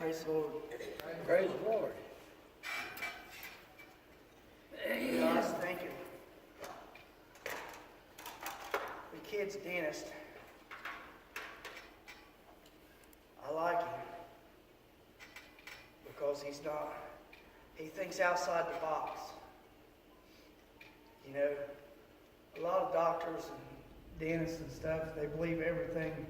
Praise the Lord. Praise the Lord. I was thinking, the kid's dentist, I like him because he thinks outside the box. You know, a lot of doctors and dentists and stuff, they believe everything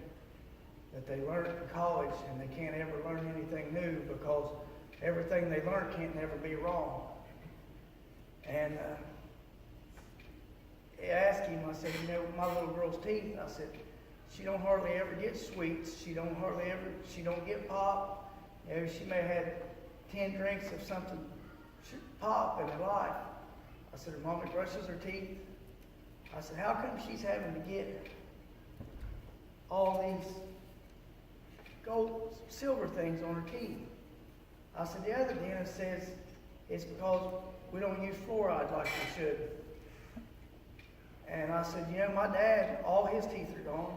that they learned in college, and they can't ever learn anything new because everything they learn can't never be wrong. And I asked him, I said, you know, my little girl's teeth, I said, she don't hardly ever get sweets. She don't get pop. You know, she may have had 10 drinks of something pop in her life. I said, her mommy brushes her teeth. I said, how come she's having to get all these gold, silver things on her teeth? I said, the other dentist says it's because we don't use fluoride like we should. And I said, you know, my dad, all his teeth are gone.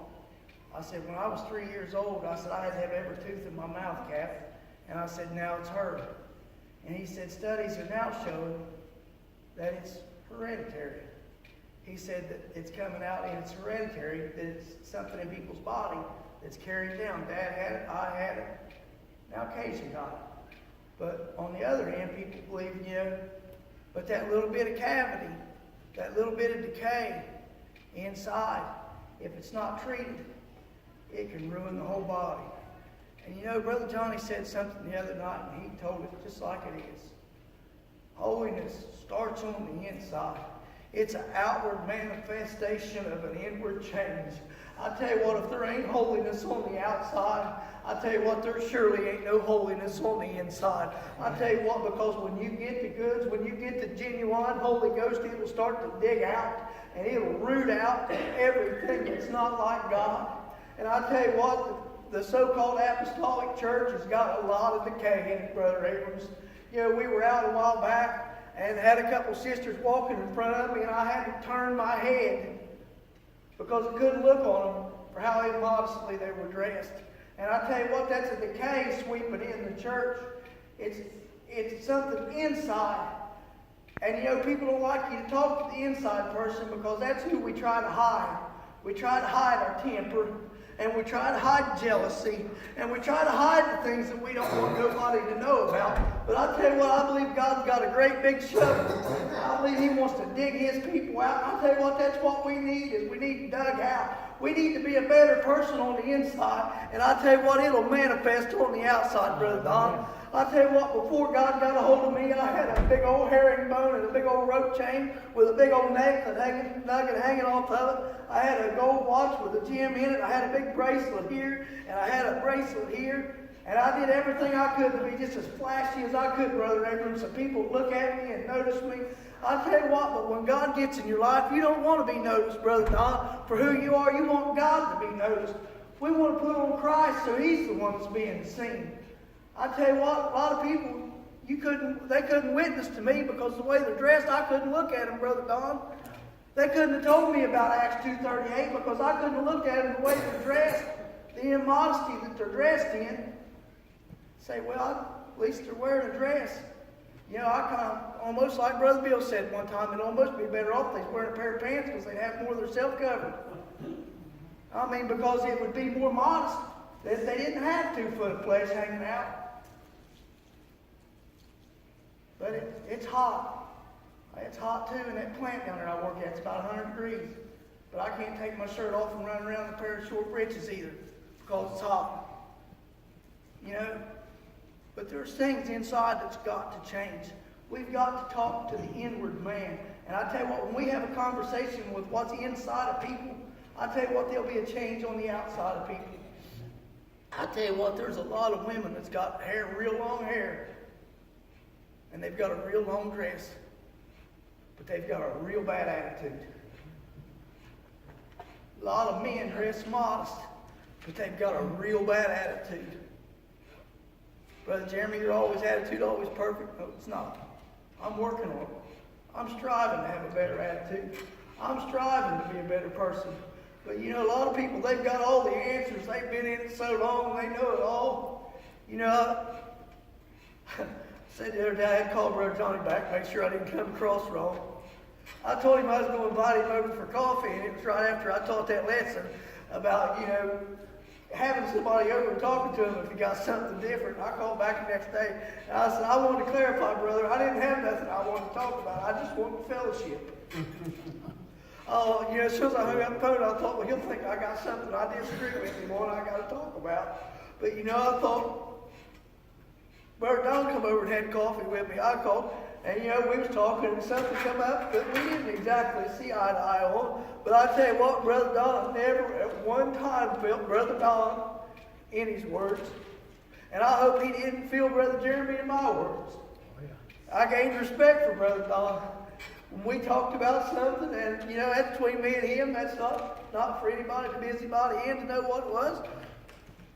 I said, when I was 3 years old, I said, I had to have every tooth in my mouth capped. And I said, now it's her. And he said, studies are now showing that it's hereditary. He said that it's coming out and it's hereditary, that it's something in people's body that's carried down. Dad had it, I had it, now Casey got it. But on the other hand, people believe, you know, but that little bit of cavity, that little bit of decay inside, if it's not treated, it can ruin the whole body. And you know, Brother Johnny said something the other night, and he told it just like it is. Holiness starts on the inside. It's an outward manifestation of an inward change. I tell you what, if there ain't holiness on the outside, I tell you what, there surely ain't no holiness on the inside. I tell you what, because when you get the goods, when you get the genuine Holy Ghost, it will start to dig out and it'll root out everything that's not like God. And I tell you what, the so-called apostolic church has got a lot of decay in it, Brother Abrams. You know, we were out a while back and had a couple sisters walking in front of me, and I had to turn my head because I couldn't look on them for how immodestly they were dressed. And I tell you what, that's a decay sweeping in the church. It's something inside. And you know, people don't like you to talk to the inside person because that's who we try to hide. We try to hide our temper, and we try to hide jealousy, and we try to hide the things that we don't want nobody to know about. But I tell you what, I believe God's got a great big shovel. I believe He wants to dig His people out. And I tell you what, that's what we need, is we need dug out. We need to be a better person on the inside, and I tell you what, it'll manifest on the outside, Brother Don. I tell you what, before God got a hold of me, I had a big old herringbone and a big old rope chain with a big old nugget hanging off of it. I had a gold watch with a gem in it. I had a big bracelet here, and I had a bracelet here. And I did everything I could to be just as flashy as I could, Brother Abrams, so people would look at me and notice me. I tell you what, but when God gets in your life, you don't want to be noticed, Brother Don, for who you are. You want God to be noticed. We want to put on Christ so He's the one that's being seen. I tell you what, a lot of people, they couldn't witness to me because the way they're dressed, I couldn't look at them, Brother Don. They couldn't have told me about Acts 2:38 because I couldn't have looked at them the way they're dressed, the immodesty that they're dressed in. Say, well, at least they're wearing a dress. You know, I kind of, almost like Brother Bill said one time, it'd almost be better off if they was wearing a pair of pants because they'd have more of their self covered. I mean, because it would be more modest if they didn't have 2 foot of flesh hanging out. But it's hot. It's hot too in that plant down there I work at. It's about 100 degrees. But I can't take my shirt off and run around in a pair of short breeches either because it's hot. You know? But there's things inside that's got to change. We've got to talk to the inward man. And I tell you what, when we have a conversation with what's inside of people, I tell you what, there'll be a change on the outside of people. I tell you what, there's a lot of women that's got hair, real long hair. And they've got a real long dress. But they've got a real bad attitude. A lot of men dress modest, but they've got a real bad attitude. Brother Jeremy, your attitude always perfect. No, it's not. I'm working on it. I'm striving to have a better attitude. I'm striving to be a better person. But you know, a lot of people, they've got all the answers. They've been in it so long, they know it all. You know, Said the other day, I had called Brother Johnny back, make sure I didn't come across wrong. I told him I was going to invite him over for coffee, and it was right after I taught that lesson about, having somebody over and talking to him if he got something different. I called back the next day, and I said, I wanted to clarify, brother, I didn't have nothing I wanted to talk about. I just wanted fellowship. As soon as I hung up the phone, I thought, well, he'll think I got something I disagree with him on I got to talk about. But, I thought, Brother Don come over and had coffee with me. I called, and we was talking, and something come up that we didn't exactly see eye to eye on. But I tell you what, Brother Don, I never at one time felt Brother Don in his words. And I hope he didn't feel Brother Jeremy in my words. I gained respect for Brother Don. When we talked about something, and that's between me and him, that's not for anybody to busybody in to know what it was.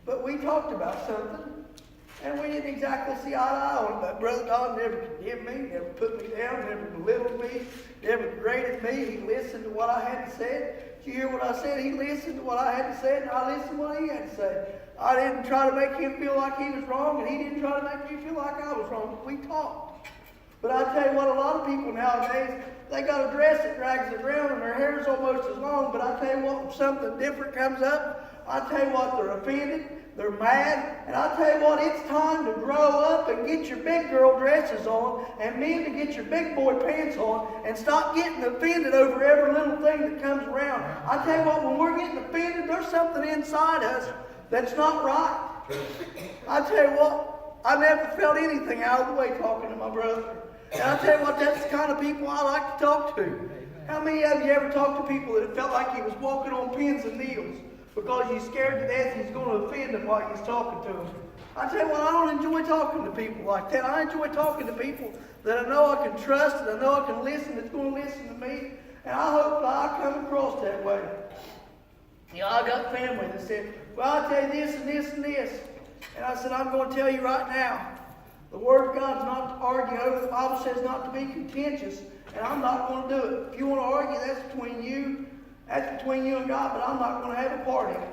But we talked about something. And we didn't exactly see eye to eye on it, but Brother Don never condemned me, never put me down, never belittled me, never degraded me. He listened to what I had to say. Did you hear what I said? He listened to what I had to say, and I listened to what he had to say. I didn't try to make him feel like he was wrong, and he didn't try to make me feel like I was wrong. We talked. But I tell you what, a lot of people nowadays, they got a dress that drags it around, and their hair is almost as long. But I tell you what, when something different comes up, I tell you what, they're offended. They're mad, and I tell you what, it's time to grow up and get your big girl dresses on, and men to get your big boy pants on, and stop getting offended over every little thing that comes around. I tell you what, when we're getting offended, there's something inside us that's not right. I tell you what, I never felt anything out of the way talking to my brother. And I tell you what, that's the kind of people I like to talk to. How many of you ever talked to people that it felt like he was walking on pins and needles? Because you're scared to death he's going to offend them while you're talking to them. I tell you what, I don't enjoy talking to people like that. I enjoy talking to people that I know I can trust and I know I can listen, that's going to listen to me. And I hope that I come across that way. I got family that said, well, I'll tell you this and this and this. And I said, I'm going to tell you right now. The Word of God's not to argue over. The Bible says not to be contentious. And I'm not going to do it. If you want to argue, that's between you. That's between you and God, but I'm not going to have a part in it.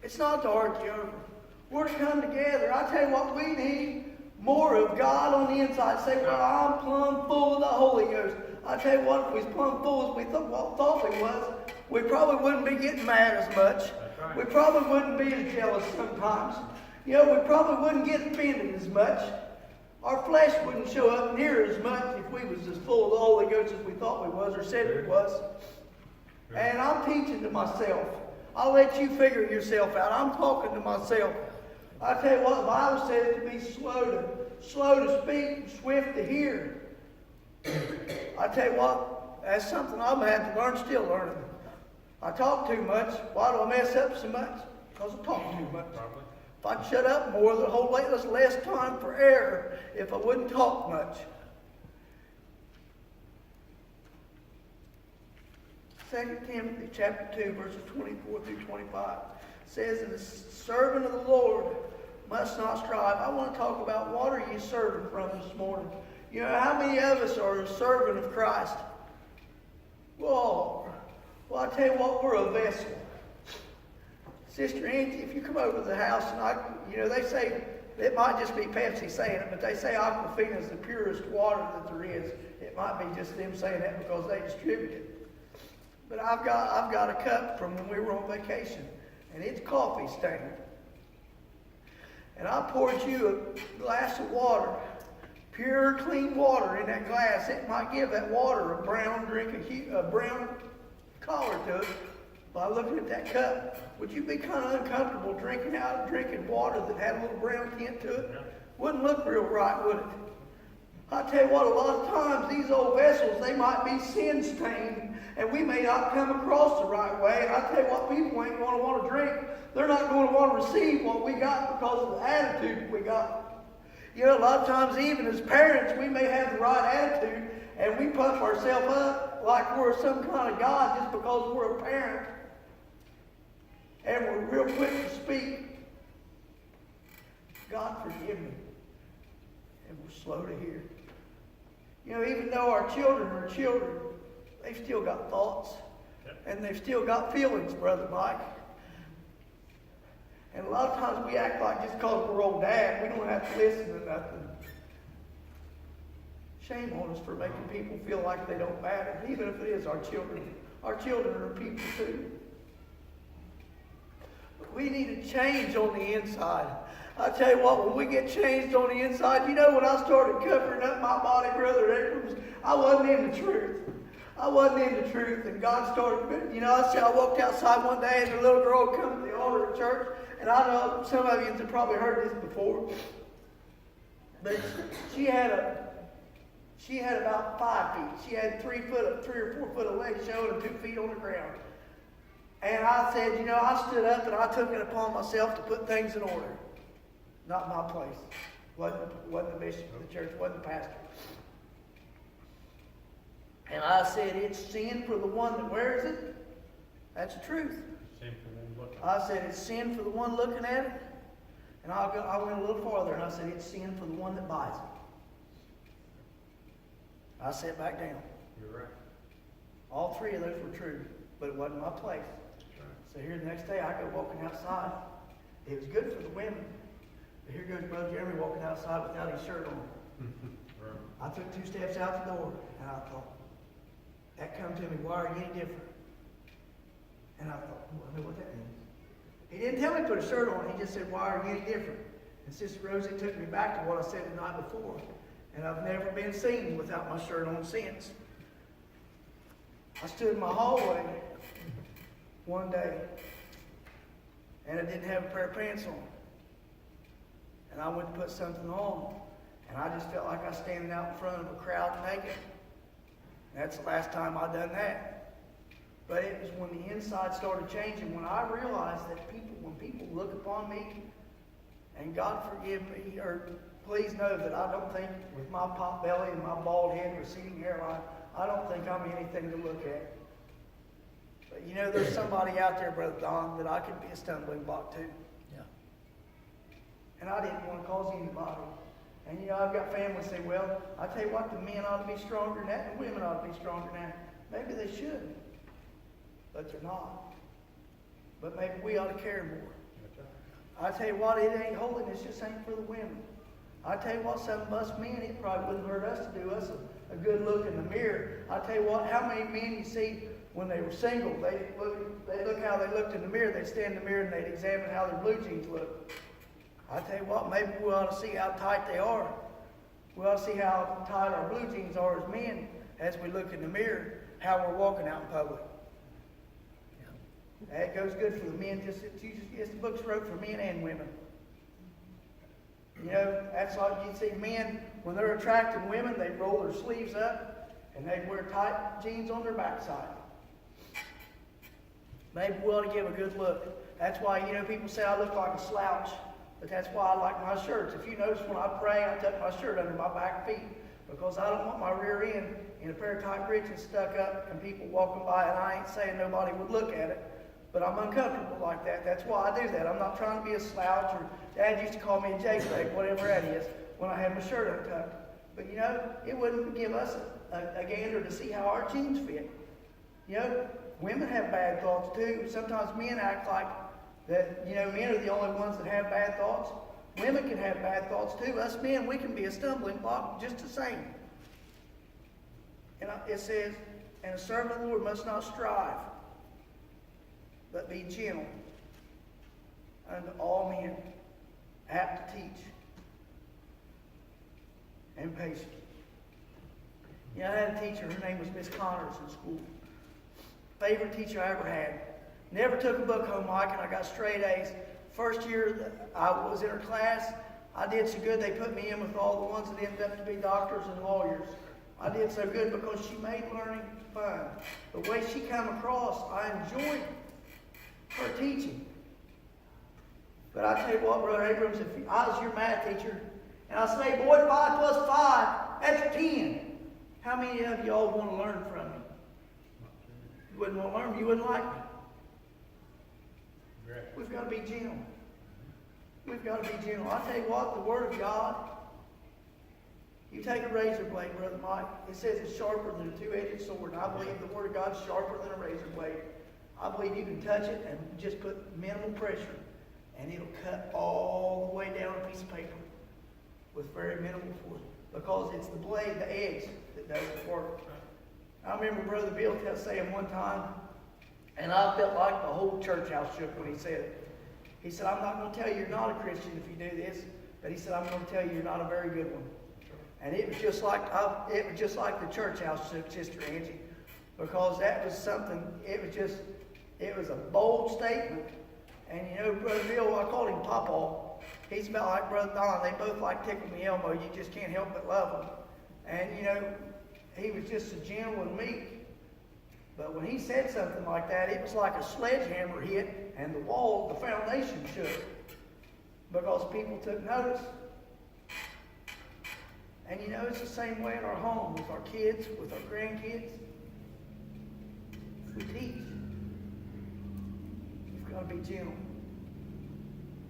It's not to argue over. We're to come together. I tell you what, we need more of God on the inside. Say, well, I'm plumb full of the Holy Ghost. I tell you what, if we was plumb full as we thought we was, we probably wouldn't be getting mad as much. We probably wouldn't be as jealous sometimes. We probably wouldn't get offended as much. Our flesh wouldn't show up near as much if we was as full of the Holy Ghost as we thought we was or said we was. And I'm teaching to myself. I'll let you figure yourself out. I'm talking to myself. I tell you what, the Bible says to be slow to speak and swift to hear. I tell you what, that's something I'm going to have to learn, still learning. I talk too much. Why do I mess up so much? Because I talk too much. If I'd shut up more, the whole way there's less time for error if I wouldn't talk much. 2 Timothy chapter 2, verses 24 through 25 says that a servant of the Lord must not strive. I want to talk about what are you serving from this morning. How many of us are a servant of Christ? Well, I tell you what, we're a vessel. Sister Angie, if you come over to the house and they say, it might just be Pepsi saying it, but they say Aquafina is the purest water that there is. It might be just them saying that because they distribute it. But I've got a cup from when we were on vacation, and it's coffee stained. And I poured you a glass of water, pure, clean water in that glass. It might give that water a brown brown color to it by looking at that cup. Would you be kind of uncomfortable drinking water that had a little brown tint to it? Wouldn't look real right, would it? I tell you what, a lot of times these old vessels, they might be sin-stained, and we may not come across the right way. And I tell you what, people ain't going to want to drink. They're not going to want to receive what we got because of the attitude we got. A lot of times, even as parents, we may have the right attitude, and we puff ourselves up like we're some kind of God just because we're a parent. And we're real quick to speak, God forgive me. And we're slow to hear. Even though our children are children, they've still got thoughts. And they've still got feelings, Brother Mike. And a lot of times we act like just because we're old dad, we don't have to listen to nothing. Shame on us for making people feel like they don't matter, even if it is our children. Our children are people too. But we need to change on the inside. I tell you what, when we get changed on the inside, you know, when I started covering up my body, Brother Abrams, I wasn't in the truth. I wasn't in the truth, and God started, you know, I walked outside one day, and a little girl come to the altar at church, and I know some of you have probably heard this before, but she had about 5 feet. She had 3 or 4 foot of legs showing and 2 feet on the ground. And I said, you know, I stood up and I took it upon myself to put things in order. Not my place. Wasn't the bishop of the church, wasn't the pastor. And I said, it's sin for the one that wears it. That's the truth. Sin for the one looking. I said, it's sin for the one looking at it. And I went a little farther and I said, it's sin for the one that buys it. I sat back down. You're right. All 3 of those were true, but it wasn't my place. That's right. So here the next day, I go walking outside. It was good for the women. But here goes Brother Jeremy walking outside without his shirt on. Right. I took 2 steps out the door, and I thought, that come to me, why are you any different? And I thought, well, I know what that means. He didn't tell me to put a shirt on. He just said, why are you any different? And Sister Rosie took me back to what I said the night before. And I've never been seen without my shirt on since. I stood in my hallway one day, and I didn't have a pair of pants on. And I went to put something on, and I just felt like I was standing out in front of a crowd naked. And that's the last time I done that. But it was when the inside started changing, when I realized that when people look upon me, and God forgive me, or please know that I don't think with my pot belly and my bald head and receding hairline, I don't think I'm anything to look at. But you know, there's somebody out there, Brother Don, that I could be a stumbling block to. Yeah. And I didn't want to cause anybody. And you know, I've got families say, well, I tell you what, the men ought to be stronger than that, and the women ought to be stronger than that. Maybe they should, but they're not. But maybe we ought to care more. I tell you what, it ain't holiness, just ain't for the women. I tell you what, some of us men, it probably wouldn't hurt us to do us a good look in the mirror. I tell you what, how many men you see when they were single, they look how they looked in the mirror, they'd stand in the mirror and they'd examine how their blue jeans look. I tell you what, maybe we ought to see how tight they are. We ought to see how tight our blue jeans are as men as we look in the mirror, how we're walking out in public. Yeah. That goes good for the men, it's the books wrote for men and women. You know, that's like you see men, when they're attracting women, they roll their sleeves up and they wear tight jeans on their backside. Maybe we ought to give a good look. That's why, you know, people say I look like a slouch, but that's why I like my shirts. If you notice when I pray, I tuck my shirt under my back feet because I don't want my rear end in a pair of tight breeches stuck up and people walking by, and I ain't saying nobody would look at it, but I'm uncomfortable like that. That's why I do that. I'm not trying to be a slouch, or Dad used to call me a J-leg, whatever that is, when I had my shirt untucked. But you know, it wouldn't give us a gander to see how our jeans fit. You know, women have bad thoughts too. Sometimes men act like that, you know, men are the only ones that have bad thoughts. Women can have bad thoughts too. Us men, we can be a stumbling block just the same. And it says, and a servant of the Lord must not strive, but be gentle unto all men, apt to teach, and patient. You know, I had a teacher, her name was Miss Connors in school. Favorite teacher I ever had. Never took a book home, Mike, and I got straight A's. First year that I was in her class, I did so good they put me in with all the ones that ended up to be doctors and lawyers. I did so good because she made learning fun. The way she came across, I enjoyed her teaching. But I tell you what, Brother Abrams, if I was your math teacher, and I say, boy, 5 plus 5, that's 10. How many of y'all want to learn from me? You wouldn't want to learn, you wouldn't like me. We've got to be gentle. We've got to be gentle. I tell you what, the Word of God, you take a razor blade, Brother Mike, it says it's sharper than a two-edged sword. And I believe the Word of God is sharper than a razor blade. I believe you can touch it and just put minimal pressure, and it'll cut all the way down a piece of paper with very minimal force, because it's the blade, the edge, that does the work. I remember Brother Bill saying one time, and I felt like the whole church house shook when he said it. He said, I'm not going to tell you you're not a Christian if you do this, but he said, I'm going to tell you you're not a very good one. And it was just like the church house shook Sister Angie, because that was something. It was a bold statement. And you know, Brother Bill, I called him Papa. He's about like Brother Don. They both like tickle me elbow. You just can't help but love them. And you know, he was just so gentle and meek. But when he said something like that, it was like a sledgehammer hit, and the wall, the foundation shook, because people took notice. And you know, it's the same way in our home, with our kids, with our grandkids. We teach. You've got to be gentle.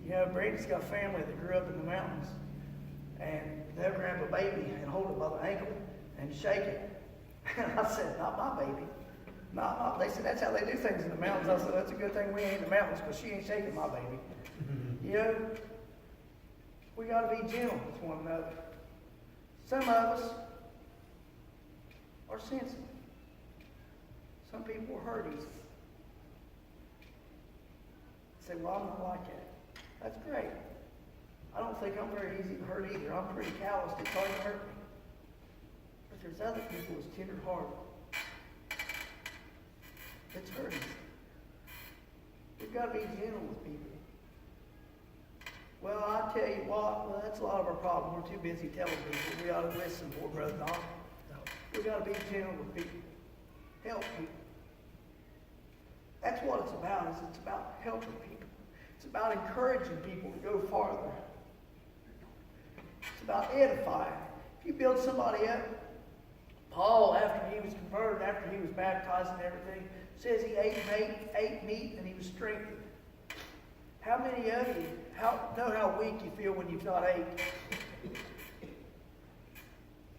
You know, Brady's got family that grew up in the mountains, and they'll grab a baby and hold it by the ankle and shake it. And I said, not my baby. Not. They said, that's how they do things in the mountains. I said, that's a good thing we ain't in the mountains, because she ain't shaking my baby. You know, we got to be gentle with one another. Some of us are sensitive. Some people are hurt easily. Say, well, I'm not like that. That's great. I don't think I'm very easy to hurt either. I'm pretty calloused. It's hard to hurt me. But there's other people who's tender-hearted. It's hurting. We've got to be gentle with people. Well, I tell you what, well, that's a lot of our problem. We're too busy telling people. We ought to listen for Brother Don. We've got to be gentle with people. Help people. That's what it's about. It's about helping people. It's about encouraging people to go farther. It's about edifying. If you build somebody up, Paul, after he was converted, after he was baptized and everything, says he ate meat and he was strengthened. How many of you know how weak you feel when you've not ate?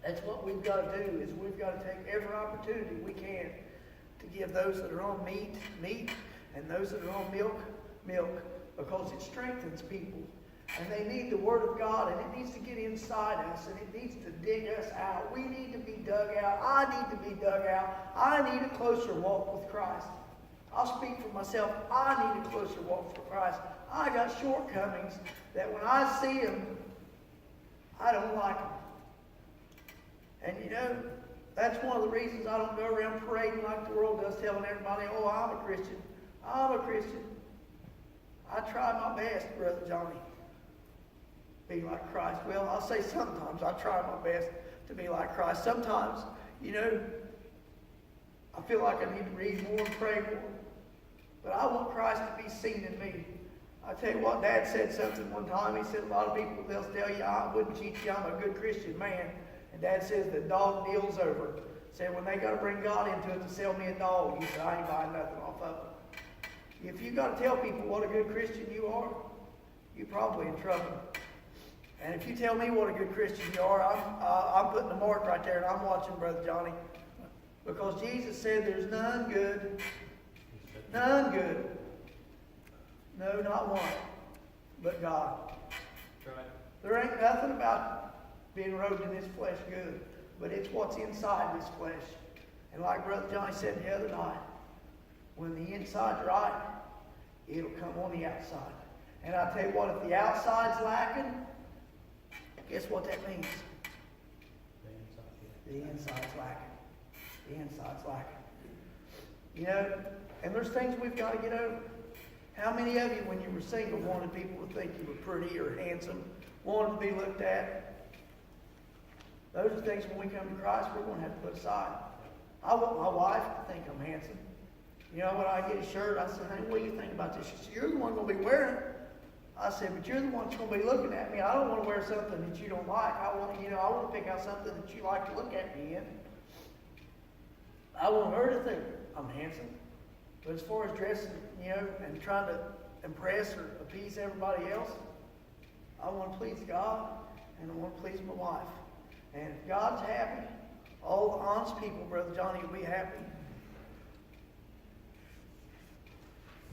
That's what we've got to do, is we've got to take every opportunity we can to give those that are on meat, and those that are on milk, because it strengthens people. And they need the Word of God, and it needs to get inside us, and it needs to dig us out. We need to be dug out. I need to be dug out. I need a closer walk with Christ. I'll speak for myself. I need a closer walk with Christ. I got shortcomings that when I see them, I don't like them. And you know, that's one of the reasons I don't go around parading like the world does, telling everybody, oh, I'm a Christian. I'm a Christian. I try my best, Brother Johnny, be like Christ. Well, I'll say sometimes I try my best to be like Christ. Sometimes, you know, I feel like I need to read more and pray more. But I want Christ to be seen in me. I tell you what, Dad said something one time. He said, a lot of people, they'll tell you, I wouldn't cheat you, I'm a good Christian man. And Dad says, the dog deal's over. Said, when they got to bring God into it to sell me a dog, he said, I ain't buying nothing off of them. If you got to tell people what a good Christian you are, you're probably in trouble. And if you tell me what a good Christian you are, I'm putting the mark right there, and I'm watching, Brother Johnny. Because Jesus said there's none good. None good. No, not one. But God. Right. There ain't nothing about being robed in this flesh good. But it's what's inside this flesh. And like Brother Johnny said the other night, when the inside's right, it'll come on the outside. And I tell you what, if the outside's lacking, guess what that means? The inside's lacking. The inside's lacking. You know, and there's things we've got to get over. How many of you, when you were single, wanted people to think you were pretty or handsome, wanted to be looked at? Those are things when we come to Christ we're going to have to put aside. I want my wife to think I'm handsome. You know, when I get a shirt, I said, honey, what do you think about this? She said, you're the one going to be wearing it. I said, but you're the one that's going to be looking at me. I don't want to wear something that you don't like. I want to pick out something that you like to look at me in. I want her to think I'm handsome. But as far as dressing, you know, and trying to impress or appease everybody else, I want to please God and I want to please my wife. And if God's happy, all the honest people, Brother Johnny, will be happy.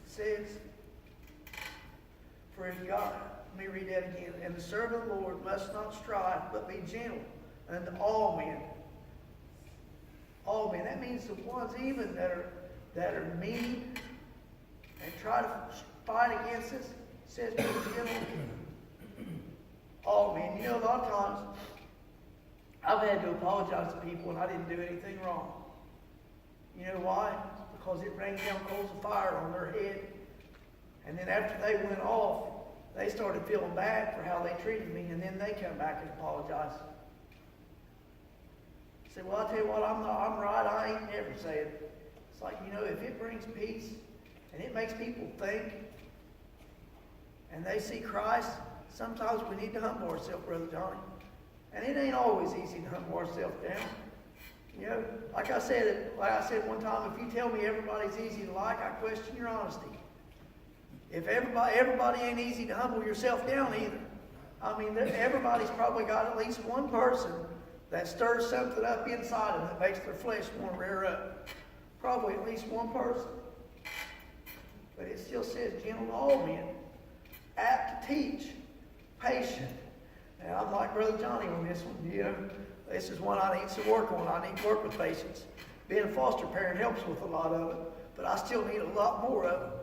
It says, For if God, let me read that again. And the servant of the Lord must not strive, but be gentle unto all men. All men. That means the ones even that are mean and try to fight against us. It says be gentle. All men. You know, a lot of times I've had to apologize to people and I didn't do anything wrong. You know why? Because it rained down coals of fire on their head. And then after they went off, they started feeling bad for how they treated me, and then they come back and apologize. Say, well, I'll tell you what, I'm right, I ain't never say it. It's like, you know, if it brings peace and it makes people think and they see Christ, sometimes we need to humble ourselves, Brother Johnny. And it ain't always easy to humble ourselves down. You know, like I said one time, if you tell me everybody's easy to like, I question your honesty. If everybody ain't easy to humble yourself down either. I mean, everybody's probably got at least one person that stirs something up inside them that makes their flesh want to rear up. Probably at least one person. But it still says gentle to all men, apt to teach, patient. And I'm like Brother Johnny on this one. You know, this is one I need to work on. I need to work with patience. Being a foster parent helps with a lot of it, but I still need a lot more of it.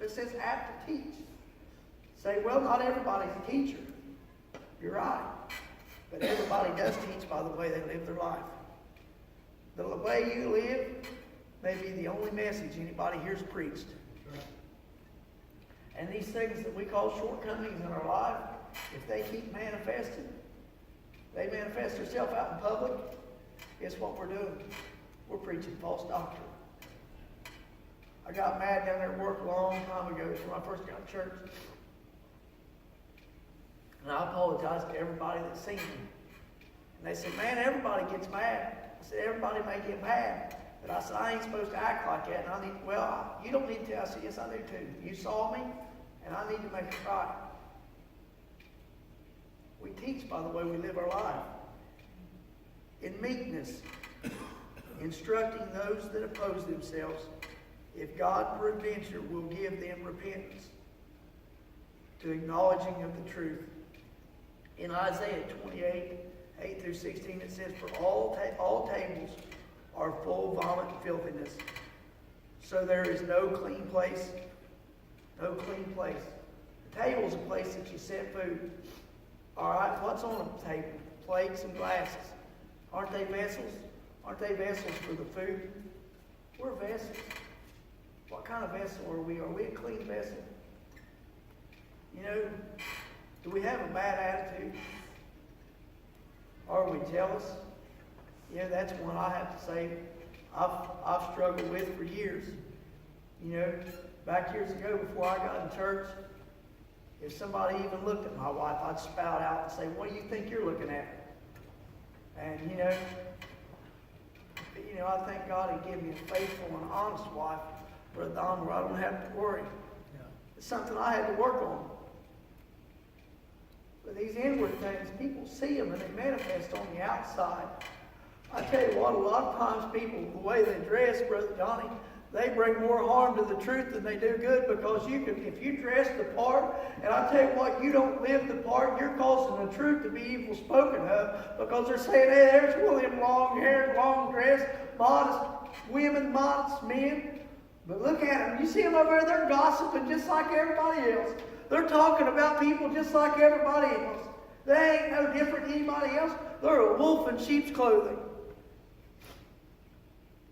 It says apt to teach. Say, well, not everybody's a teacher. You're right. But everybody does teach by the way they live their life. The way you live may be the only message anybody hears preached. And these things that we call shortcomings in our life, if they keep manifesting, they manifest themselves out in public, guess what we're doing? We're preaching false doctrine. I got mad down there at work a long time ago when I first got to church. And I apologized to everybody that seen me. And they said, man, everybody gets mad. I said, everybody may get mad. But I said, I ain't supposed to act like that. And you don't need to. I said, yes, I do too. You saw me, and I need to make it right. We teach by the way we live our life. In meekness, instructing those that oppose themselves, if God peradventure will give them repentance to acknowledging of the truth. In Isaiah 28, 8 through 16, it says, for all tables are full of vomit and filthiness. So there is no clean place. No clean place. The table is a place that you set food. All right, what's on the table? Plates and glasses. Aren't they vessels? Aren't they vessels for the food? We're vessels. What kind of vessel are we? Are we a clean vessel? You know, do we have a bad attitude? Are we jealous? Yeah, that's one I have to say I've struggled with for years. You know, back years ago before I got in church, if somebody even looked at my wife, I'd spout out and say, what do you think you're looking at? And you know, I thank God He gave me a faithful and honest wife, Brother Don, where I don't have to worry. Yeah. It's something I had to work on. But these inward things, people see them and they manifest on the outside. I tell you what, a lot of times people, the way they dress, Brother Johnny, they bring more harm to the truth than they do good, because if you dress the part, and I tell you what, you don't live the part, you're causing the truth to be evil spoken of, because they're saying, hey, there's William long hair, long dress, modest women, modest men. But look at them. You see them over there, they're gossiping just like everybody else. They're talking about people just like everybody else. They ain't no different than anybody else. They're a wolf in sheep's clothing.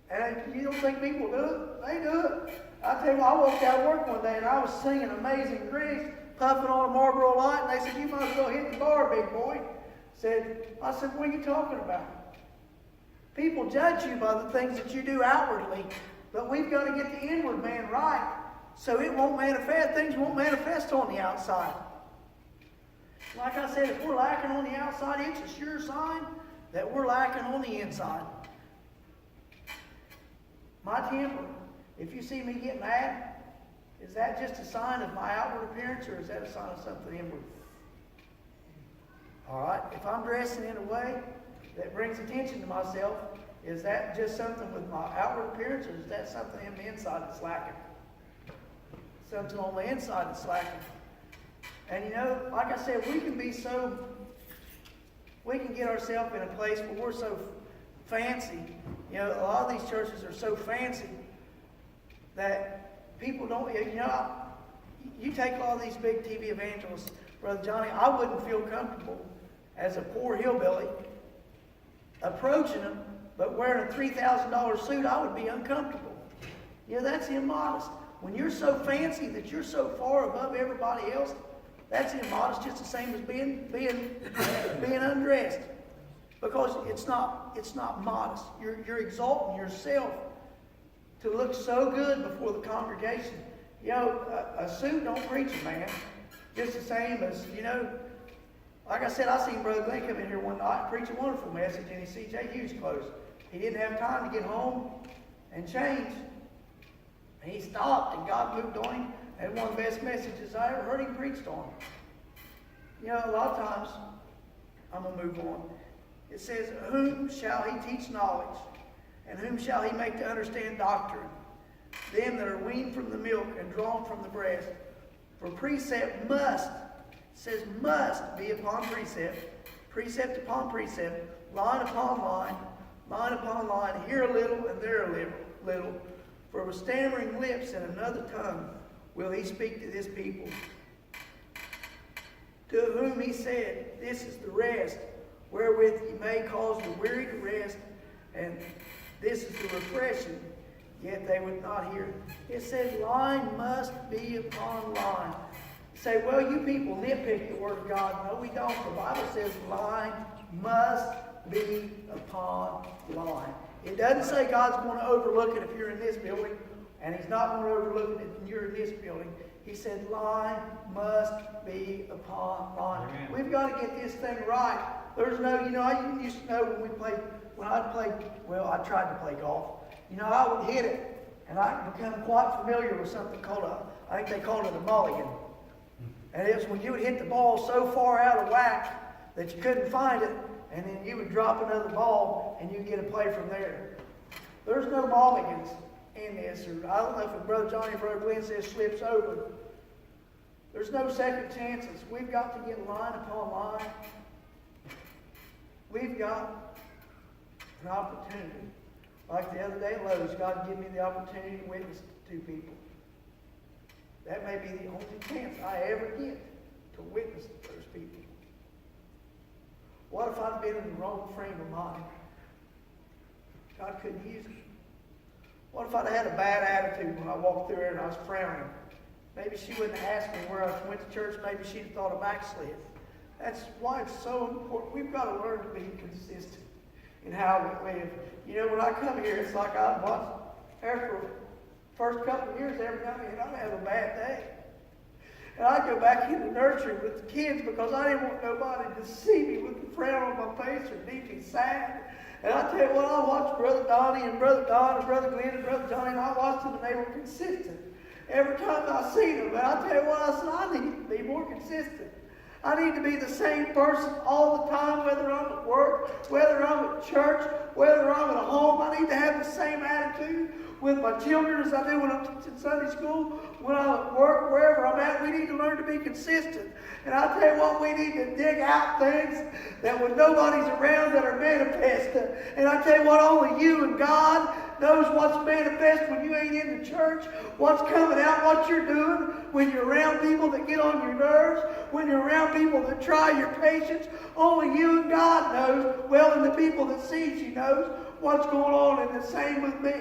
And you don't think people do it? They do it. I tell you what, I walked out of work one day and I was singing Amazing Grace, puffing on a Marlboro Light, and they said, you might as well hit the bar, big boy. I said, what are you talking about? People judge you by the things that you do outwardly, but we've got to get the inward man right, so it won't manifest. Things won't manifest on the outside. Like I said, if we're lacking on the outside, it's a sure sign that we're lacking on the inside. My temper, if you see me get mad, is that just a sign of my outward appearance, or is that a sign of something inward? All right, if I'm dressing in a way that brings attention to myself, is that just something with my outward appearance, or is that something in the inside that's lacking? Something on the inside that's lacking. And you know, like I said, we can get ourselves in a place where we're so fancy. You know, a lot of these churches are so fancy that people don't, you know, you take all these big TV evangelists, Brother Johnny, I wouldn't feel comfortable as a poor hillbilly approaching them, but wearing a $3,000 suit, I would be uncomfortable. You know, that's immodest. When you're so fancy that you're so far above everybody else, that's immodest, just the same as being undressed. Because it's not modest. You're exalting yourself to look so good before the congregation. You know, a suit don't preach a man. Just the same as, you know, like I said, I seen Brother Glenn come in here one night and preach a wonderful message in his C.J. Hughes clothes. He didn't have time to get home and change. And he stopped and God moved on him. And one of the best messages I ever heard him preached on. You know, a lot of times, I'm going to move on. It says, whom shall he teach knowledge? And whom shall he make to understand doctrine? Them that are weaned from the milk and drawn from the breast. For precept must, it says must be upon precept upon precept, line upon line upon line, here a little and there a little. For with stammering lips and another tongue will he speak to this people. To whom he said, this is the rest, wherewith ye may cause the weary to rest, and this is the refreshing, yet they would not hear. It said line must be upon line. You say, well, you people nitpick the Word of God. No, we don't. The Bible says line must be upon line. It doesn't say God's going to overlook it if you're in this building, and He's not going to overlook it if you're in this building. He said line must be upon line. Amen. We've got to get this thing right. There's no, you know, I used to know when I tried to play golf. You know, I would hit it, and I become quite familiar with something called I think they called it a mulligan. And it was when you would hit the ball so far out of whack that you couldn't find it, and then you would drop another ball, and you get a play from there. There's no mulligans in this, or I don't know if Brother Johnny or Brother Glenn says slips over. There's no second chances. We've got to get line upon line. We've got an opportunity. Like the other day at Lowe's, God gave me the opportunity to witness to 2 people. That may be the only chance I ever get to witness to those people. What if I'd been in the wrong frame of mind? God couldn't use me. What if I'd had a bad attitude when I walked through there and I was frowning? Maybe she wouldn't have asked me where I went to church. Maybe she'd have thought I backslid. That's why it's so important. We've got to learn to be consistent in how we live. You know, when I come here, it's like I watch, after the first couple of years, every now and then I have a bad day. And I go back in the nursery with the kids because I didn't want nobody to see me with the frown on my face or deeply sad. And I tell you what, I watched Brother Donnie and Brother Don and Brother Glenn and Brother Johnny, and I watched them and they were consistent. Every time I seen them, and I tell you what, I said, I need to be more consistent. I need to be the same person all the time, whether I'm at work, whether I'm at church, whether I'm at home. I need to have the same attitude with my children as I do when I'm in Sunday school, when I'm at work, wherever I'm at. We need to learn to be consistent. And I tell you what, we need to dig out things that when nobody's around that are manifest. And I tell you what, only you and God knows what's manifest when you ain't in the church, what's coming out, what you're doing, when you're around people that get on your nerves, when you're around people that try your patience. Only you and God knows, well, and the people that sees you knows what's going on, and the same with me.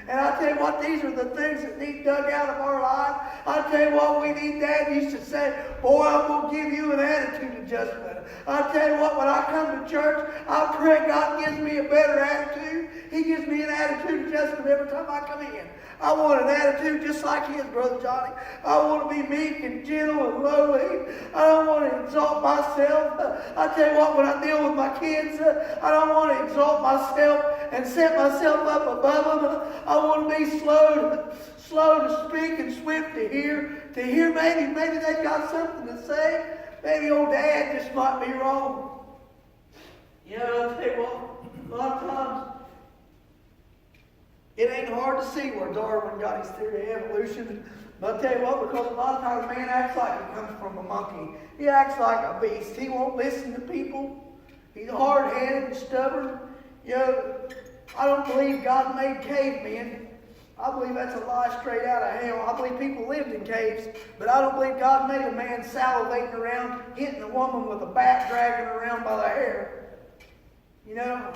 And I tell you what, these are the things that need dug out of our life. I tell you what, we need. Dad used to say, boy, I'm going to give you an attitude adjustment. I tell you what, when I come to church, I pray God gives me a better attitude. He gives me an attitude adjustment every time I come in. I want an attitude just like his, Brother Johnny. I want to be meek and gentle and lowly. I don't want to exalt myself. I tell you what, when I deal with my kids, I don't want to exalt myself and set myself up above them. I want to be slow to speak and swift to hear. To hear maybe they've got something to say. Maybe old Dad just might be wrong. You know, I'll tell you what, a lot of times, it ain't hard to see where Darwin got his theory of evolution. But I'll tell you what, because a lot of times man acts like he comes from a monkey. He acts like a beast. He won't listen to people. He's hard-headed and stubborn. You know, I don't believe God made cavemen. I believe that's a lie straight out of hell. I believe people lived in caves, but I don't believe God made a man salivating around, hitting a woman with a bat, dragging her around by the hair. You know,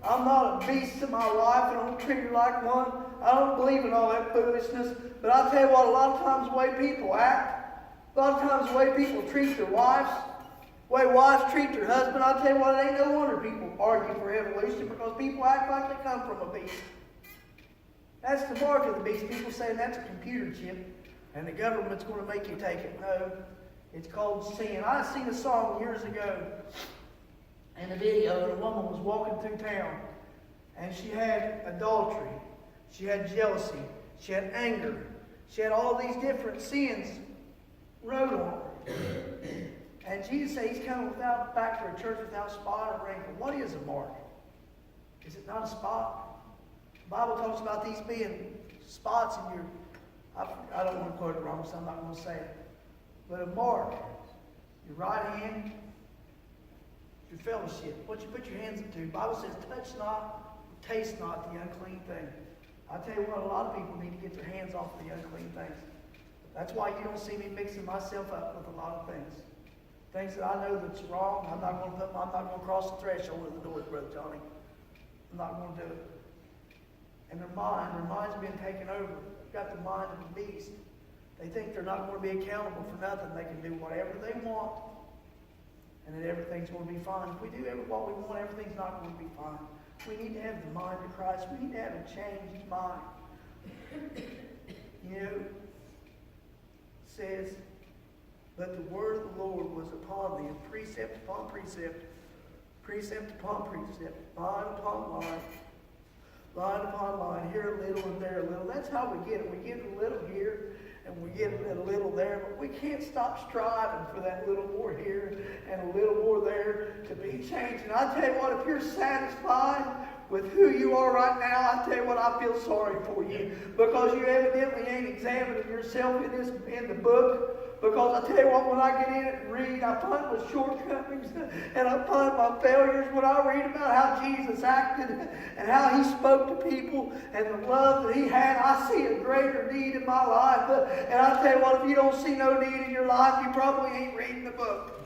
I'm not a beast to my wife. I don't treat her like one. I don't believe in all that foolishness. But I'll tell you what, a lot of times the way people act, a lot of times the way people treat their wives, the way wives treat their husband, I'll tell you what, it ain't no wonder people argue for evolution, because people act like they come from a beast. That's the mark of the beast. People saying that's a computer chip and the government's going to make you take it. No, it's called sin. I seen a song years ago in a video, and a woman was walking through town, and she had adultery, she had jealousy, she had anger, she had all these different sins wrote on her. And Jesus said he's coming back to a church without spot or wrinkle. What is a mark? Is it not a spot? The Bible talks about these being spots in your, I don't want to quote it wrong, so I'm not going to say it. But a mark, your right hand, your fellowship, what you put your hands into. The Bible says, touch not, taste not the unclean thing. I tell you what, a lot of people need to get their hands off the unclean things. That's why you don't see me mixing myself up with a lot of things. Things that I know that's wrong, I'm not going to cross the threshold of the door, Brother Johnny. I'm not going to do it. And their mind's been taken over. They've got the mind of a beast. They think they're not going to be accountable for nothing. They can do whatever they want, and that everything's going to be fine. If we do what we want, everything's not going to be fine. We need to have the mind of Christ. We need to have a changed mind. You know, it says, but the word of the Lord was upon them, precept upon precept, precept upon precept, line upon line, line upon line, here a little and there a little. That's how we get it. We get a little here and we get a little there, but we can't stop striving for that little more here and a little more there to be changed. And I tell you what, if you're satisfied with who you are right now, I tell you what, I feel sorry for you, because you evidently ain't examining yourself in the book. Because I tell you what, when I get in it and read, I find my shortcomings and I find my failures. When I read about how Jesus acted and how he spoke to people and the love that he had, I see a greater need in my life. And I tell you what, if you don't see no need in your life, you probably ain't reading the book.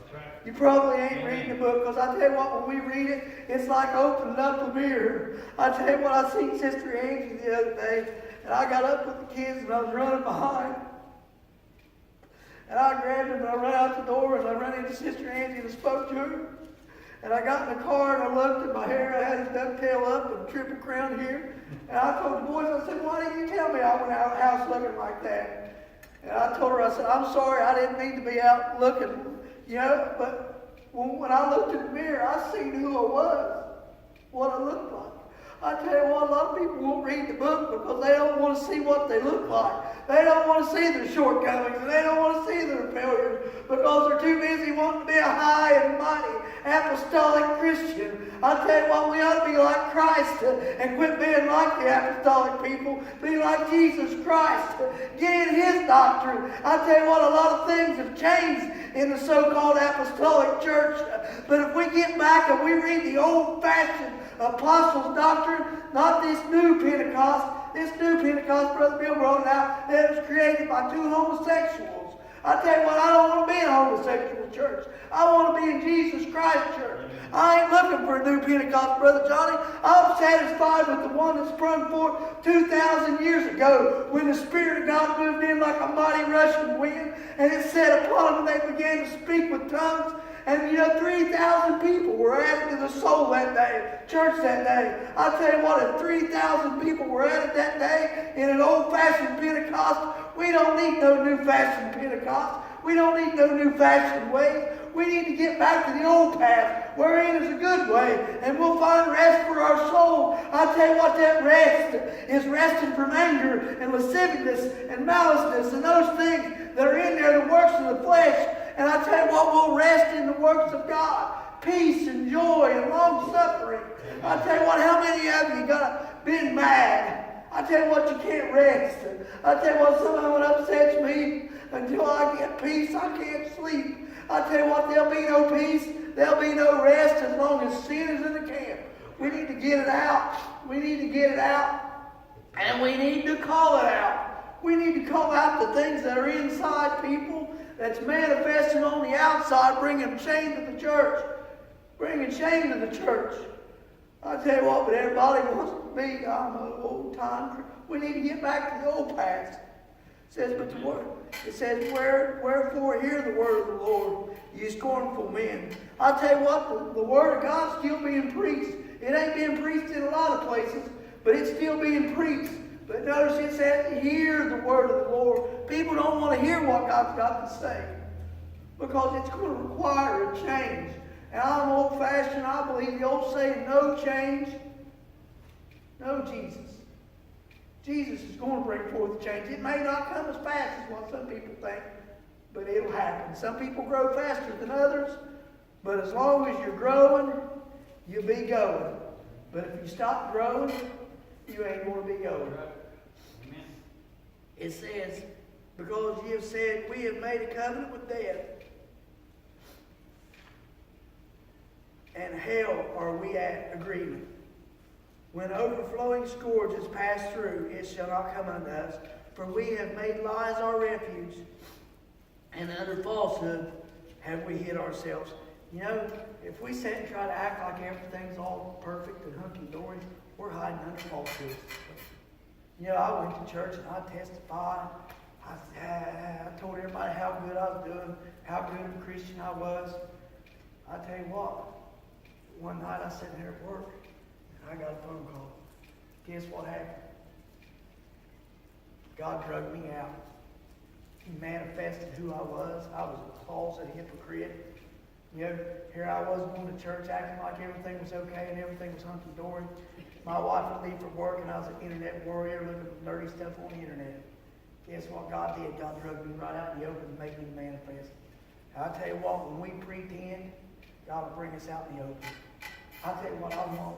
You probably ain't reading the book, because I tell you what, when we read it, it's like opening up a mirror. I tell you what, I seen Sister Angie the other day, and I got up with the kids and I was running behind. And I grabbed him and I ran out the door and I ran into Sister Angie and spoke to her. And I got in the car and I looked at my hair. I had a ducktail up and a triple crown here. And I told the boys, I said, why didn't you tell me I went out of the house looking like that? And I told her, I said, I'm sorry, I didn't mean to be out looking, you know. But when I looked in the mirror, I seen who I was, what I looked like. I tell you what, a lot of people won't read the book because they don't want to see what they look like. They don't want to see their shortcomings, and they don't want to see their failures because they're too busy wanting to be a high and mighty apostolic Christian. I tell you what, we ought to be like Christ and quit being like the apostolic people. Be like Jesus Christ. Get in his doctrine. I tell you what, a lot of things have changed in the so-called apostolic church. But if we get back and we read the old-fashioned apostles' doctrine, not this new Pentecost. This new Pentecost, Brother Bill brought it out, that was created by two homosexuals. I tell you what, I don't want to be in a homosexual church. I want to be in Jesus Christ church. I ain't looking for a new Pentecost, Brother Johnny. I'm satisfied with the one that sprung forth 2,000 years ago when the Spirit of God moved in like a mighty rushing wind, and it set upon them and they began to speak with tongues. And 3,000 people were added to the soul that day, church that day. I tell you what, if 3,000 people were added that day in an old-fashioned Pentecost, we don't need no new-fashioned Pentecost. We don't need no new-fashioned ways. We need to get back to the old path, wherein is a good way, and we'll find rest for our soul. I tell you what, that rest is resting from anger and lasciviousness and maliceness and those things that are in there, the works of the flesh. And I tell you what, we'll rest in the works of God. Peace and joy and long suffering. I tell you what, how many of you been mad? I tell you what, you can't rest. I tell you what, sometimes what upsets me, until I get peace, I can't sleep. I tell you what, there'll be no peace, there'll be no rest as long as sin is in the camp. We need to get it out. We need to get it out. And we need to call it out. We need to call out the things that are inside people that's manifesting on the outside, bringing shame to the church. Bringing shame to the church. I tell you what, but everybody wants to be, I'm an old time. We need to get back to the old past. It says, but the word, it says, wherefore hear the word of the Lord, ye scornful men. I tell you what, the word of God's still being preached. It ain't being preached in a lot of places, but it's still being preached. But notice it says, hear the word of the Lord. People don't want to hear what God's got to say, because it's going to require a change. And I'm old-fashioned. I believe the old saying, no change, no Jesus. Jesus is going to bring forth change. It may not come as fast as what some people think, but it'll happen. Some people grow faster than others, but as long as you're growing, you'll be going. But if you stop growing, you ain't going to be going. Amen. It says, because you have said, we have made a covenant with death, and hell are we at agreement. When overflowing scourges pass through, it shall not come unto us. For we have made lies our refuge, and under falsehood have we hid ourselves. You know, if we sit and try to act like everything's all perfect and hunky-dory, we're hiding under falsehood. You know, I went to church and I testified. I told everybody how good I was doing, how good of a Christian I was. I tell you what, one night I sat there at work, I got a phone call. Guess what happened? God drug me out. He manifested who I was. I was a closet hypocrite. You know, here I was going to church acting like everything was okay and everything was hunky-dory. My wife would leave for work and I was an internet warrior looking at dirty stuff on the internet. Guess what God did? God drug me right out in the open and made me manifest. I tell you what, when we pretend, God will bring us out in the open. I tell you what, I want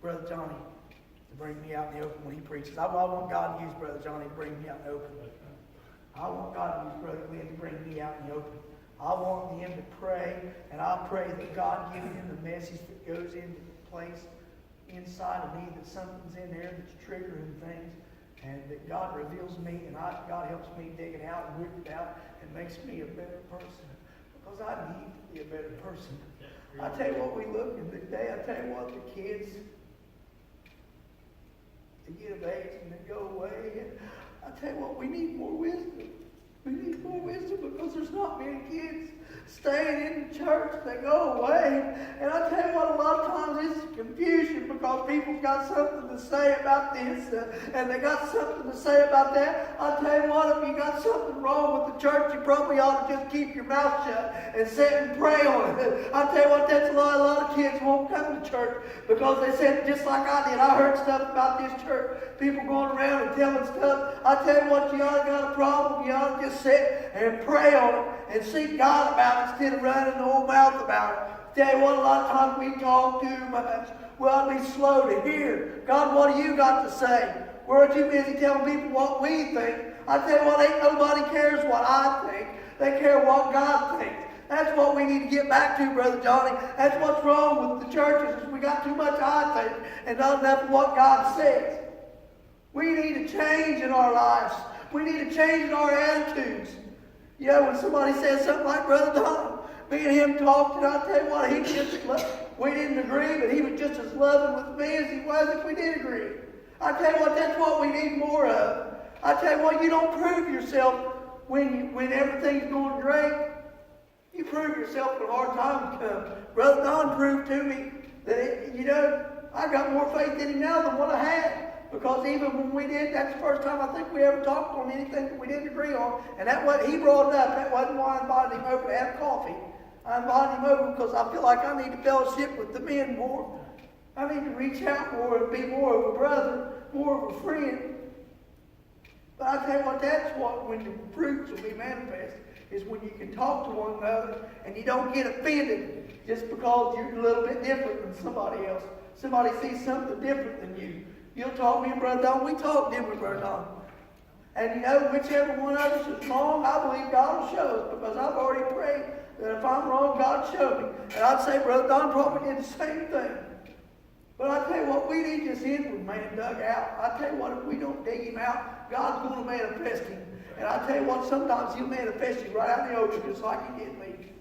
Brother Johnny to bring me out in the open when he preaches. I want God to use Brother Johnny to bring me out in the open. I want God to use Brother Glenn to bring me out in the open. I want him to pray, and I pray that God gives him the message that goes into place inside of me, that something's in there that's triggering things, and that God reveals me, and God helps me dig it out and whip it out and makes me a better person. Because I need to be a better person. I tell you what, we look in the day, I tell you what, the kids, they get of age and they go away. And I tell you what, we need more wisdom. We need more wisdom because there's not many kids staying in the church. They go away. And I tell you what, a lot of times it's confusion because people got something to say about this and they got something to say about that. I tell you what, if you got something wrong with the church, you probably ought to just keep your mouth shut and sit and pray on it. I tell you what, that's a lot of kids won't come to church because they said, just like I did, I heard stuff about this church. People going around and telling stuff. I tell you what, you ought to got a problem. You ought to just sit and pray on it and seek God about it instead of running the old mouth about it. Tell you what, a lot of times we talk too much. We ought to be slow to hear. God, what do you got to say? We're too busy telling people what we think. I tell you what, ain't nobody cares what I think. They care what God thinks. That's what we need to get back to, Brother Johnny. That's what's wrong with the churches, is we got too much I think and not enough of what God says. We need a change in our lives. We need a change in our attitudes. You know, when somebody says something like Brother Don, me and him talked, and I tell you what, we didn't agree, but he was just as loving with me as he was if we did agree. I tell you what, that's what we need more of. I tell you what, you don't prove yourself when everything's going great. You prove yourself when hard times come. Brother Don proved to me that, I got more faith in him now than what I had. Because even when we did, that's the first time I think we ever talked on anything that we didn't agree on. And that was, he brought it up. That wasn't why I invited him over to have coffee. I invited him over because I feel like I need to fellowship with the men more. I need to reach out more and be more of a brother, more of a friend. But I tell you what, that's what, when the fruits will be manifest, is when you can talk to one another and you don't get offended just because you're a little bit different than somebody else. Somebody sees something different than you. You'll talk to me and Brother Don. We talked, didn't we, Brother Don? And you know, whichever one of us is wrong, I believe God will show us, because I've already prayed that if I'm wrong, God show me. And I'd say Brother Don probably did the same thing. But I tell you what, we need this inward man dug out. I tell you what, if we don't dig him out, God's going to manifest him. And I tell you what, sometimes he'll manifest you right out in the open, just like he did me.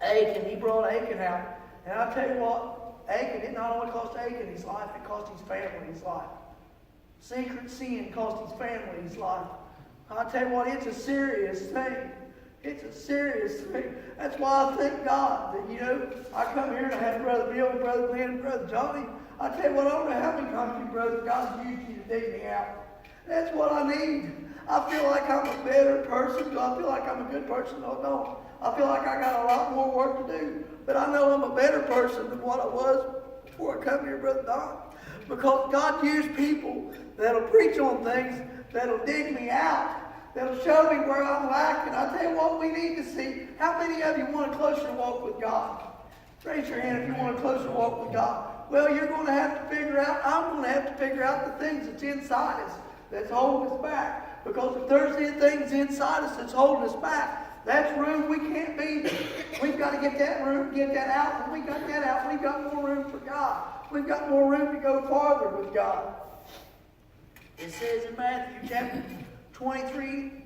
Achan, he brought Achan out. And I tell you what, Achan, it not only cost Achan his life, it cost his family his life. Secret sin cost his family his life. I tell you what, it's a serious thing. It's a serious thing. That's why I thank God that, you know, I come here and I have Brother Bill, and Brother Glenn, and Brother Johnny. I tell you what, I don't know how many times you brothers God's used you to dig me out. That's what I need. I feel like I'm a better person. Do I feel like I'm a good person? No, I don't. I feel like I got a lot more work to do. But I know I'm a better person than what I was before I come here, Brother Don. Because God used people that'll preach on things, that'll dig me out, that'll show me where I'm lacking. I tell you what we need to see. How many of you want a closer walk with God? Raise your hand if you want a closer walk with God. Well, you're going to have to figure out, I'm going to have to figure out the things that's inside us that's holding us back. Because if there's any things inside us that's holding us back, that's room we can't be. We've got to get that room, get that out. When we got that out, we've got more room for God. We've got more room to go farther with God. It says in Matthew chapter 23,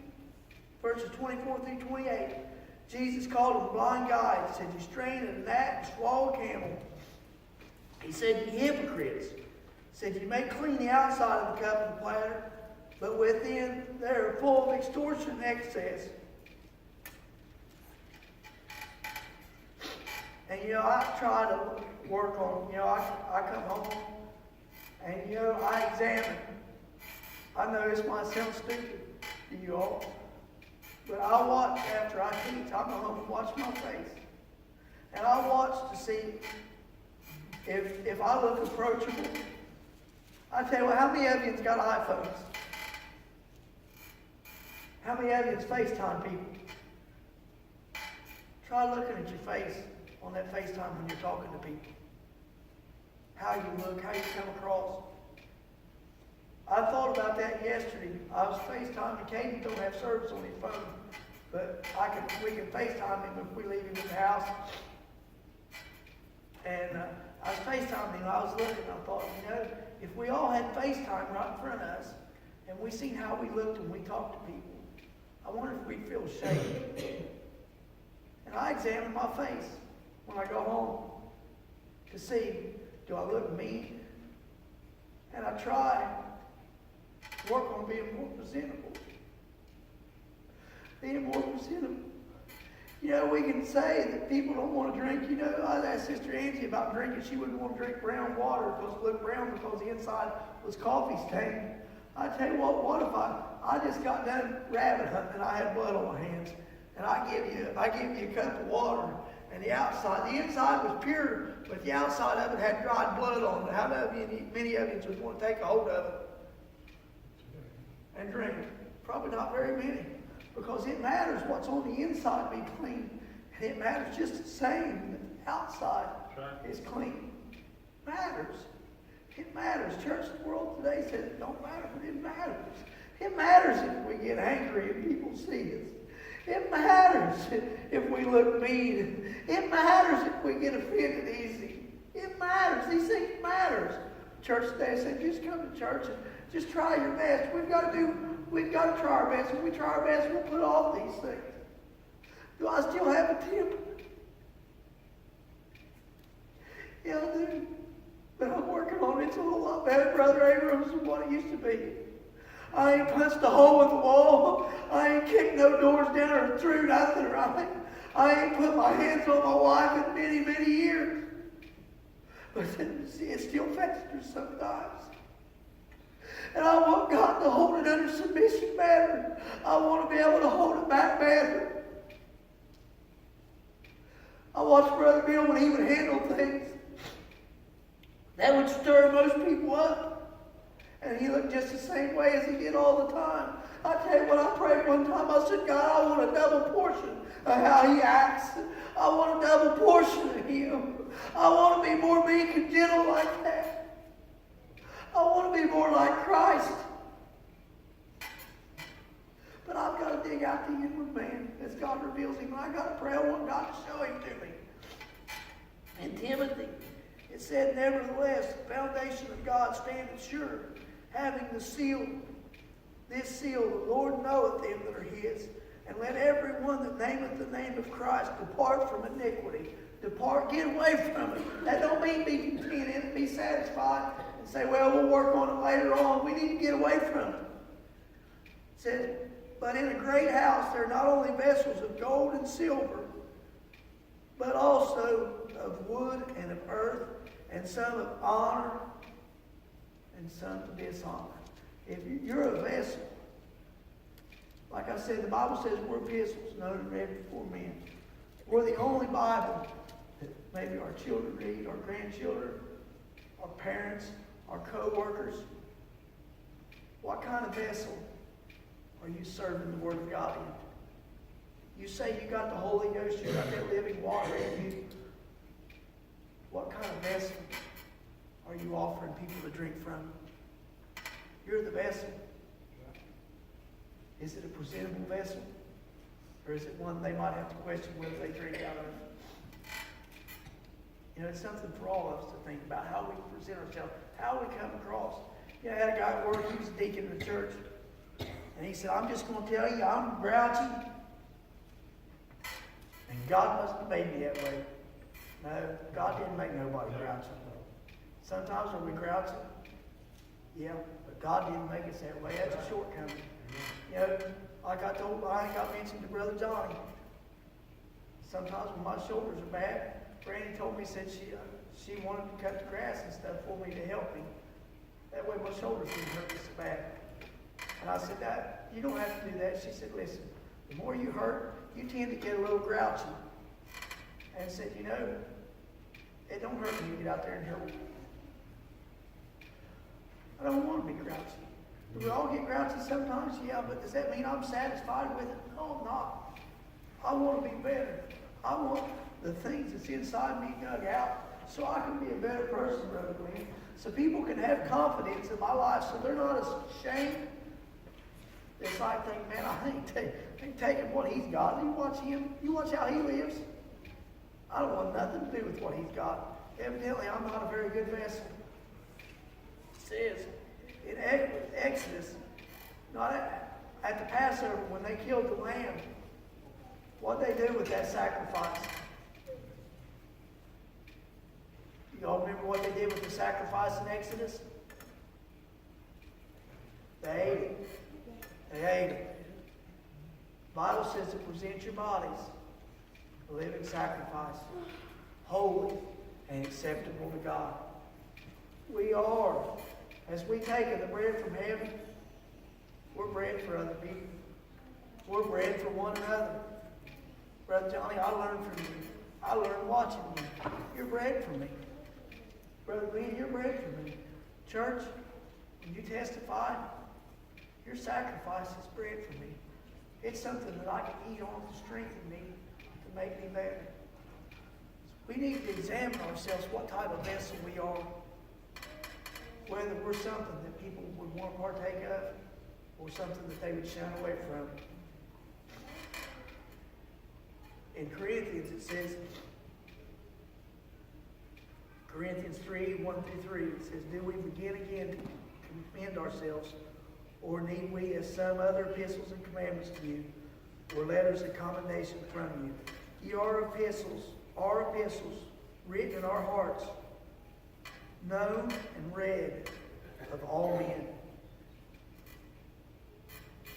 verses 24 through 28, Jesus called them blind guides. He said, you strain a gnat and swallow a camel. He said, you hypocrites. He said, you make clean the outside of the cup and platter, but within they are full of extortion and excess. And you know, I try to work on, you know, I come home and, you know, I examine. I know this might sound stupid to you all, but I watch after I teach. I go home and watch my face. And I watch to see if I look approachable. I tell you what, how many of you's got iPhones? How many of you's FaceTime people? Try looking at your face on that FaceTime when you're talking to people. How you look, how you come across. I thought about that yesterday. I was FaceTiming. Katie don't have service on his phone, but we can FaceTime him if we leave him in the house. And I was FaceTiming him. I was looking. I thought, you know, if we all had FaceTime right in front of us, and we seen how we looked when we talked to people, I wonder if we'd feel shame. And I examine my face when I go home to see, do I look mean? And I try to work on being more presentable. Being more presentable. You know, we can say that people don't want to drink. You know, I asked Sister Angie about drinking. She wouldn't want to drink brown water because it looked brown because the inside was coffee stained. I tell you what if I just got done rabbit hunting and I had blood on my hands, and I give you a cup of water, and the inside was pure, but the outside of it had dried blood on it. How many of you would want to take a hold of it and drink it? Probably not very many, because it matters what's on the inside be clean, and it matters just the same that the outside is clean. It matters. It matters. Church, the world today says it don't matter, but it matters. It matters if we get angry and people see us. It matters if we look mean. It matters if we get offended easy. It matters. These things matters. Church today said, just come to church and just try your best. We've got to try our best. When we try our best, we'll put off these things. Do I still have a temper? Yeah, I do. But I'm working on it. It's a whole lot better, Brother Abrams, than what it used to be. I ain't punched a hole in the wall. I ain't kicked no doors down or threw nothing right. I ain't put my hands on my wife in many, many years. But it still festers sometimes. And I want God to hold it under submission better. I want to be able to hold it back better. I watched Brother Bill when he would handle things that would stir most people up. And he looked just the same way as he did all the time. I tell you what, I prayed one time. I said, God, I want a double portion of how he acts. I want a double portion of him. I want to be more meek and gentle like that. I want to be more like Christ. But I've got to dig out the inward man as God reveals him. And I've got to pray. I want God to show him to me. In Timothy, it said, nevertheless, the foundation of God standeth sure, having the seal. This seal, the Lord knoweth them that are his. And let every one that nameth the name of Christ depart from iniquity. Depart, get away from it. That don't mean be content in it, be satisfied, and say, well, we'll work on it later on. We need to get away from it. It says, but in a great house there are not only vessels of gold and silver, but also of wood and of earth, and some of honor and some of dishonor. If you're a vessel, like I said, the Bible says we're epistles known and read before men. We're the only Bible that maybe our children read, our grandchildren, our parents, our co-workers. What kind of vessel are you serving the Word of God in? You say you got the Holy Ghost, you got that living water in you. What kind of vessel are you offering people to drink from? You're the vessel. Is it a presentable vessel? Or is it one they might have to question whether they drink out of? You know, it's something for all of us to think about, how we present ourselves, how we come across. You know, I had a guy at work, he was a deacon in the church, and he said, I'm just going to tell you, I'm grouchy, and God must have made me that way. No, God didn't make nobody grouchy. Sometimes are we grouchy? Yeah, but God didn't make us that way. That's a shortcoming. You know, like I got mentioned to Brother Johnny. Sometimes when my shoulders are bad, Brandy told me, said she wanted to cut the grass and stuff for me to help me. That way my shoulders didn't hurt me so bad. And I said, you don't have to do that. She said, listen, the more you hurt, you tend to get a little grouchy. And said, you know, it don't hurt me to get out there and help. I don't want to be grouchy. Do we all get grouchy sometimes? Yeah, but does that mean I'm satisfied with it? No, I'm not. I want to be better. I want the things that's inside me dug out so I can be a better person, Brother Glenn. So people can have confidence in my life so they're not as ashamed. It's like think, man, I ain't taking what he's got. You watch him. You watch how he lives. I don't want nothing to do with what he's got. Evidently, I'm not a very good vessel. It says in Exodus, not at the Passover, when they killed the lamb, what they do with that sacrifice? You all remember what they did with the sacrifice in Exodus? They ate it. They ate it. The Bible says to present your bodies a living sacrifice, holy and acceptable to God. We are, as we take of the bread from heaven, we're bread for other people. We're bread for one another. Brother Johnny, I learned from you. I learned watching you. You're bread for me. Brother Glenn, you're bread for me. Church, when you testify, your sacrifice is bread for me. It's something that I can eat on to strengthen me, to make me better. We need to examine ourselves what type of vessel we are. Whether we're something that people would want to partake of or something that they would shun away from. In Corinthians it says, Corinthians 3:1-3, it says, do we begin again to commend ourselves, or need we, as some other epistles and commandments to you, or letters of commendation from you? Ye are epistles, written in our hearts, known and read of all men.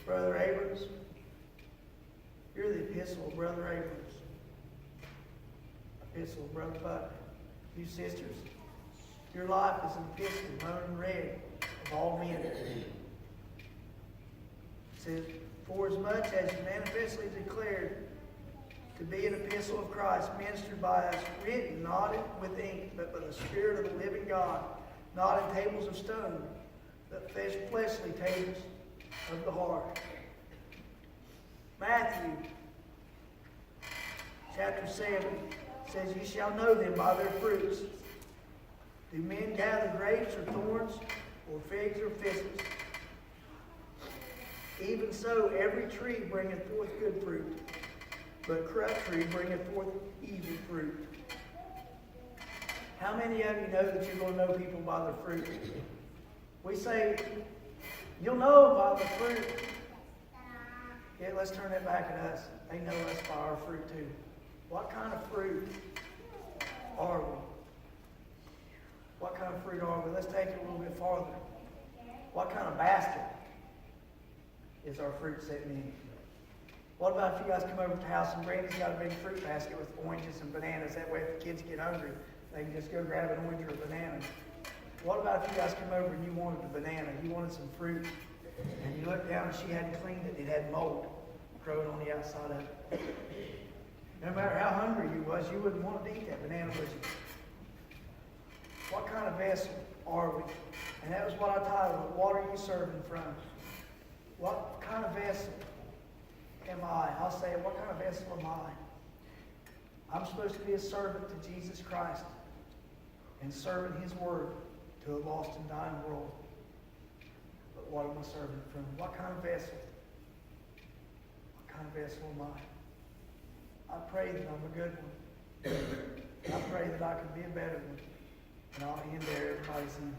Brother Abrams, you're the epistle of Brother Abrams. Epistle of Brother Buck. You sisters, your life is an epistle known and read of all men. It says, for as much as you manifestly declared to be an epistle of Christ, ministered by us, written not with ink, but by the Spirit of the living God, not in tables of stone, but fleshly tables of the heart. Matthew chapter 7 says, ye shall know them by their fruits. Do men gather grapes or thorns, or figs or thistles. Even so, every tree bringeth forth good fruit, but corrupt tree bringeth forth evil fruit. How many of you know that you're going to know people by their fruit? We say, you'll know by the fruit. Yeah, let's turn that back at us. They know us by our fruit too. What kind of fruit are we? What kind of fruit are we? Let's take it a little bit farther. What kind of basket is our fruit sitting in? What about if you guys come over to the house and Brandy's got a big fruit basket with oranges and bananas? That way if the kids get hungry, they can just go grab an orange or a banana. What about if you guys come over and you wanted a banana, you wanted some fruit, and you looked down and she hadn't cleaned it, it had mold growing on the outside of it. No matter how hungry you was, you wouldn't want to eat that banana, would you? What kind of vessel are we? And that was what I titled, what are you serving from? What kind of vessel am I? I'll say it, what kind of vessel am I? I'm supposed to be a servant to Jesus Christ and serving His Word to a lost and dying world. But what am I serving from? What kind of vessel? What kind of vessel am I? I pray that I'm a good one. And I pray that I can be a better one. And I'll end there. Everybody's in.